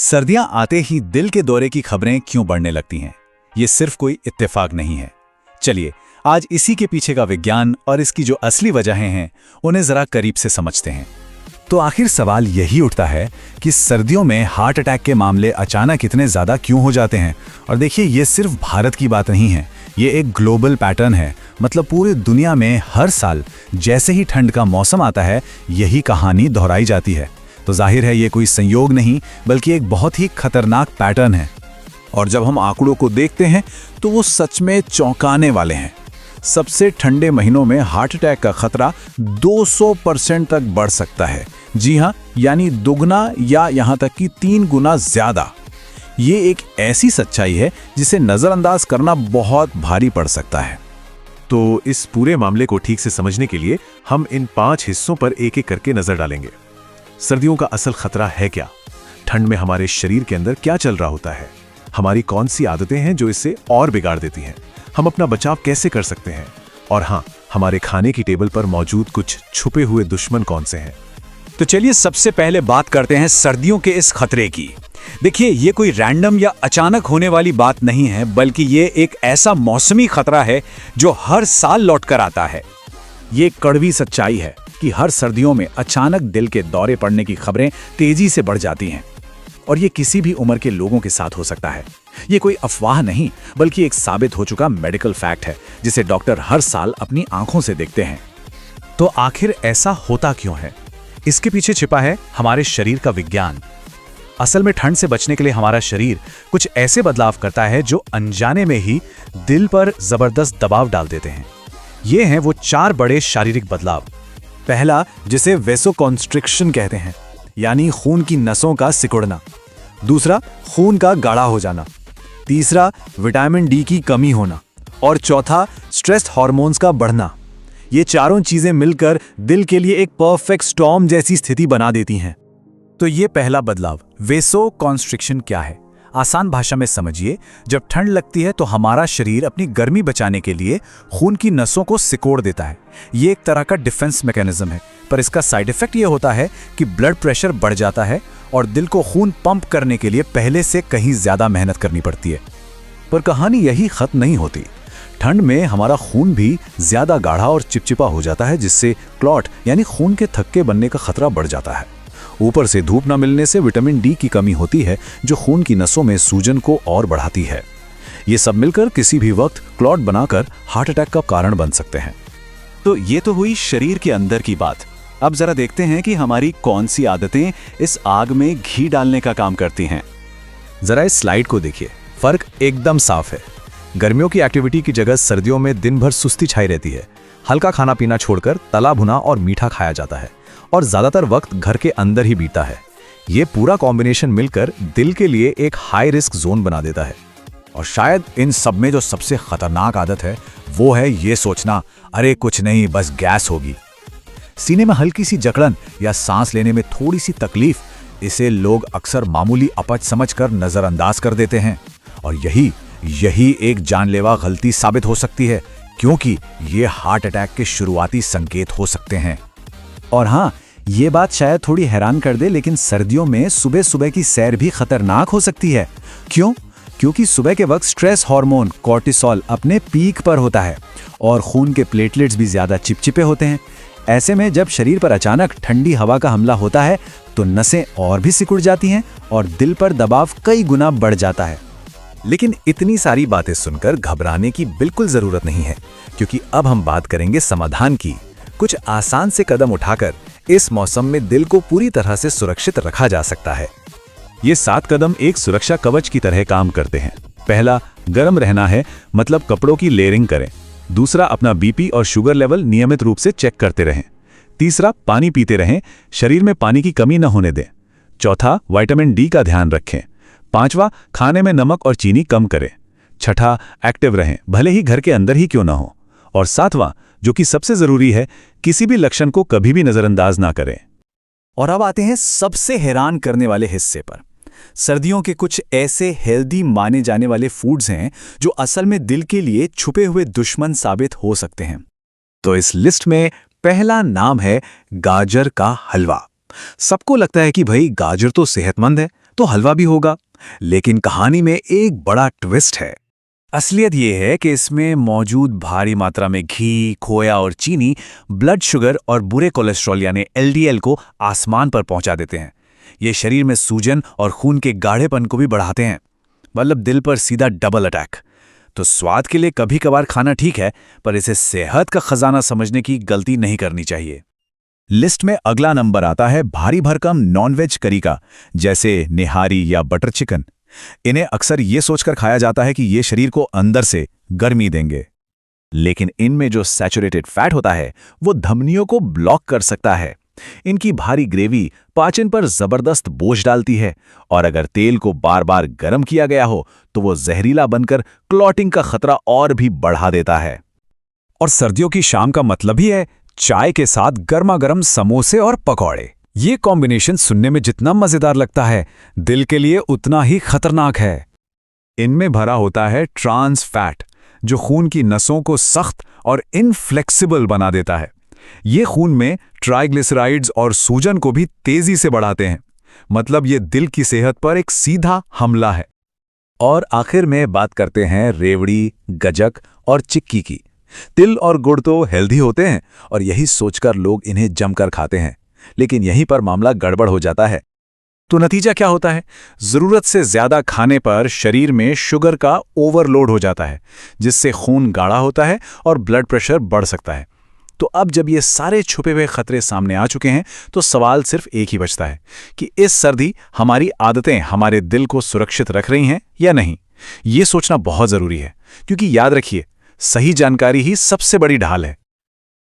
सर्दियां आते ही दिल के दौरे की खबरें क्यों बढ़ने लगती हैं? ये सिर्फ कोई इत्तेफाक नहीं है। चलिए आज इसी के पीछे का विज्ञान और इसकी जो असली वजहें हैं उन्हें जरा करीब से समझते हैं। तो आखिर सवाल यही उठता है कि सर्दियों में हार्ट अटैक के मामले अचानक इतने ज़्यादा क्यों हो जाते हैं? और देखिए, ये सिर्फ भारत की बात नहीं है, ये एक ग्लोबल पैटर्न है। मतलब पूरी दुनिया में हर साल जैसे ही ठंड का मौसम आता है यही कहानी दोहराई जाती है। तो जाहिर है ये कोई संयोग नहीं बल्कि एक बहुत ही खतरनाक पैटर्न है। और जब हम आंकड़ों को देखते हैं तो वो सच में चौंकाने वाले हैं। सबसे ठंडे महीनों में हार्ट अटैक का खतरा 200% तक बढ़ सकता है। जी हाँ, यानी दुगना या यहाँ तक कि 3 गुना ज्यादा। ये एक ऐसी सच्चाई है जिसे नजरअंदाज करना बहुत भारी पड़ सकता है। तो इस पूरे मामले को ठीक से समझने के लिए हम इन 5 हिस्सों पर एक एक करके नजर डालेंगे। सर्दियों का असल खतरा है क्या? ठंड में हमारे शरीर के अंदर क्या चल रहा होता है? हमारी कौन सी आदतें हैं जो इससे और बिगाड़ देती हैं? हम अपना बचाव कैसे कर सकते हैं? और हाँ, हमारे खाने की टेबल पर मौजूद कुछ छुपे हुए दुश्मन कौन से हैं? तो चलिए सबसे पहले बात करते हैं सर्दियों के इस खतरे की। देखिए, ये कोई रैंडम या अचानक होने वाली बात नहीं है, बल्कि ये एक ऐसा मौसमी खतरा है जो हर साल लौट कर आता है। ये कड़वी सच्चाई है कि हर सर्दियों में अचानक दिल के दौरे पड़ने की खबरें तेजी से बढ़ जाती हैं। और ये किसी भी उम्र के लोगों के साथ हो सकता है। ये कोई अफवाह नहीं बल्कि एक साबित हो चुका मेडिकल फैक्ट है जिसे डॉक्टर हर साल अपनी आंखों से देखते हैं। तो आखिर ऐसा होता क्यों है? इसके पीछे छिपा है हमारे शरीर का विज्ञान। असल में ठंड से बचने के लिए हमारा शरीर कुछ ऐसे बदलाव करता है जो अनजाने में ही दिल पर जबरदस्त दबाव डाल देते हैं। ये हैं वो 4 बड़े शारीरिक बदलाव। पहला, जिसे वेसोकॉन्स्ट्रिक्शन कहते हैं, यानी खून की नसों का सिकुड़ना। दूसरा, खून का गाढ़ा हो जाना। तीसरा, विटामिन डी की कमी होना। और चौथा, स्ट्रेस हार्मोन्स का बढ़ना। ये चारों चीजें मिलकर दिल के लिए एक परफेक्ट स्टॉर्म जैसी स्थिति बना देती हैं। तो ये पहला बदलाव, वेसोकॉन्स्ट्रिक्शन क्या है? आसान भाषा में समझिए, जब ठंड लगती है तो हमारा शरीर अपनी गर्मी बचाने के लिए खून की नसों को सिकोड़ देता है। ये एक तरह का डिफेंस मैकेनिज्म है, पर इसका साइड इफेक्ट ये होता है कि ब्लड प्रेशर बढ़ जाता है और दिल को खून पंप करने के लिए पहले से कहीं ज्यादा मेहनत करनी पड़ती है। पर कहानी यही खत्म नहीं होती। ठंड में हमारा खून भी ज्यादा गाढ़ा और चिपचिपा हो जाता है, जिससे क्लॉट यानी खून के थक्के बनने का खतरा बढ़ जाता है। ऊपर से धूप न मिलने से विटामिन डी की कमी होती है जो खून की नसों में सूजन को और बढ़ाती है। ये सब मिलकर किसी भी वक्त क्लॉट बनाकर हार्ट अटैक का कारण बन सकते हैं। तो ये तो हुई शरीर के अंदर की बात। अब जरा देखते हैं कि हमारी कौन सी आदतें इस आग में घी डालने का काम करती हैं। जरा इस स्लाइड को देखिए, फर्क एकदम साफ है। गर्मियों की एक्टिविटी की जगह सर्दियों में दिन भर सुस्ती छाई रहती है। हल्का खाना पीना छोड़कर तला भुना और मीठा खाया जाता है और ज्यादातर वक्त घर के अंदर ही बीता है। ये पूरा कॉम्बिनेशन मिलकर दिल के लिए एक हाई रिस्क जोन बना देता है। और शायद इन सब में जो सबसे खतरनाक आदत है वो है ये सोचना, अरे कुछ नहीं, बस गैस होगी। सीने में हल्की सी जकड़न या सांस लेने में थोड़ी सी तकलीफ, इसे लोग अक्सर मामूली अपच समझकर नजरअंदाज कर देते हैं। और यही एक जानलेवा गलती साबित हो सकती है, क्योंकि ये हार्ट अटैक के शुरुआती संकेत हो सकते हैं। और हाँ, ये बात शायद थोड़ी हैरान कर दे, लेकिन सर्दियों में सुबह सुबह की सैर भी खतरनाक हो सकती है। क्यों? क्योंकि सुबह के वक्त स्ट्रेस हार्मोन कॉर्टिसोल अपने पीक पर होता है और खून के प्लेटलेट्स भी ज्यादा चिपचिपे होते हैं। ऐसे में जब शरीर पर अचानक ठंडी हवा का हमला होता है तो नसें और भी सिकुड़ जाती हैं और दिल पर दबाव कई गुना बढ़ जाता है। लेकिन इतनी सारी बातें सुनकर घबराने की बिल्कुल जरूरत नहीं है, क्योंकि अब हम बात करेंगे समाधान की। कुछ आसान से कदम उठाकर इस मौसम में दिल को पूरी तरह से सुरक्षित रखा जा सकता है। ये 7 कदम एक सुरक्षा कवच की तरह काम करते हैं। पहला, गर्म रहना है, मतलब कपड़ों की लेयरिंग करें। दूसरा, अपना बीपी और शुगर लेवल नियमित रूप से चेक करते रहें। तीसरा, पानी पीते रहें, शरीर में पानी की कमी न होने दें। चौथा, विटामिन डी का ध्यान रखें। पांचवा, खाने में नमक और चीनी कम करें। छठा, एक्टिव रहें, भले ही घर के अंदर ही क्यों ना हो। और सातवां, जो कि सबसे जरूरी है, किसी भी लक्षण को कभी भी नजरअंदाज ना करें। और अब आते हैं सबसे हैरान करने वाले हिस्से पर। सर्दियों के कुछ ऐसे हेल्दी माने जाने वाले फूड्स हैं जो असल में दिल के लिए छुपे हुए दुश्मन साबित हो सकते हैं। तो इस लिस्ट में पहला नाम है गाजर का हलवा। सबको लगता है कि भाई गाजर तो सेहतमंद है, तो हलवा भी होगा। लेकिन कहानी में एक बड़ा ट्विस्ट है। असलियत ये है कि इसमें मौजूद भारी मात्रा में घी, खोया और चीनी ब्लड शुगर और बुरे कोलेस्ट्रॉल यानी एलडीएल को आसमान पर पहुंचा देते हैं। ये शरीर में सूजन और खून के गाढ़ेपन को भी बढ़ाते हैं, मतलब दिल पर सीधा डबल अटैक। तो स्वाद के लिए कभी कभार खाना ठीक है, पर इसे सेहत का खजाना समझने की गलती नहीं करनी चाहिए। लिस्ट में अगला नंबर आता है भारी भरकम नॉनवेज करी का, जैसे निहारी या बटर चिकन। इन्हें अक्सर ये सोचकर खाया जाता है कि ये शरीर को अंदर से गर्मी देंगे, लेकिन इनमें जो सैचुरेटेड फैट होता है वो धमनियों को ब्लॉक कर सकता है। इनकी भारी ग्रेवी पाचन पर जबरदस्त बोझ डालती है, और अगर तेल को बार बार गर्म किया गया हो तो वो जहरीला बनकर क्लॉटिंग का खतरा और भी बढ़ा देता है। और सर्दियों की शाम का मतलब ही है चाय के साथ गर्मा गर्म समोसे और पकौड़े। ये कॉम्बिनेशन सुनने में जितना मजेदार लगता है, दिल के लिए उतना ही खतरनाक है। इनमें भरा होता है ट्रांस फैट, जो खून की नसों को सख्त और इनफ्लेक्सिबल बना देता है। ये खून में ट्राइग्लिसराइड्स और सूजन को भी तेजी से बढ़ाते हैं, मतलब ये दिल की सेहत पर एक सीधा हमला है। और आखिर में बात करते हैं रेवड़ी, गजक और चिक्की की। तिल और गुड़ तो हेल्दी होते हैं और यही सोचकर लोग इन्हें जमकर खाते हैं, लेकिन यहीं पर मामला गड़बड़ हो जाता है। तो नतीजा क्या होता है? जरूरत से ज्यादा खाने पर शरीर में शुगर का ओवरलोड हो जाता है, जिससे खून गाढ़ा होता है और ब्लड प्रेशर बढ़ सकता है। तो अब जब ये सारे छुपे हुए खतरे सामने आ चुके हैं, तो सवाल सिर्फ एक ही बचता है कि इस सर्दी हमारी आदतें हमारे दिल को सुरक्षित रख रही हैं या नहीं। ये सोचना बहुत जरूरी है, क्योंकि याद रखिए, सही जानकारी ही सबसे बड़ी ढाल है।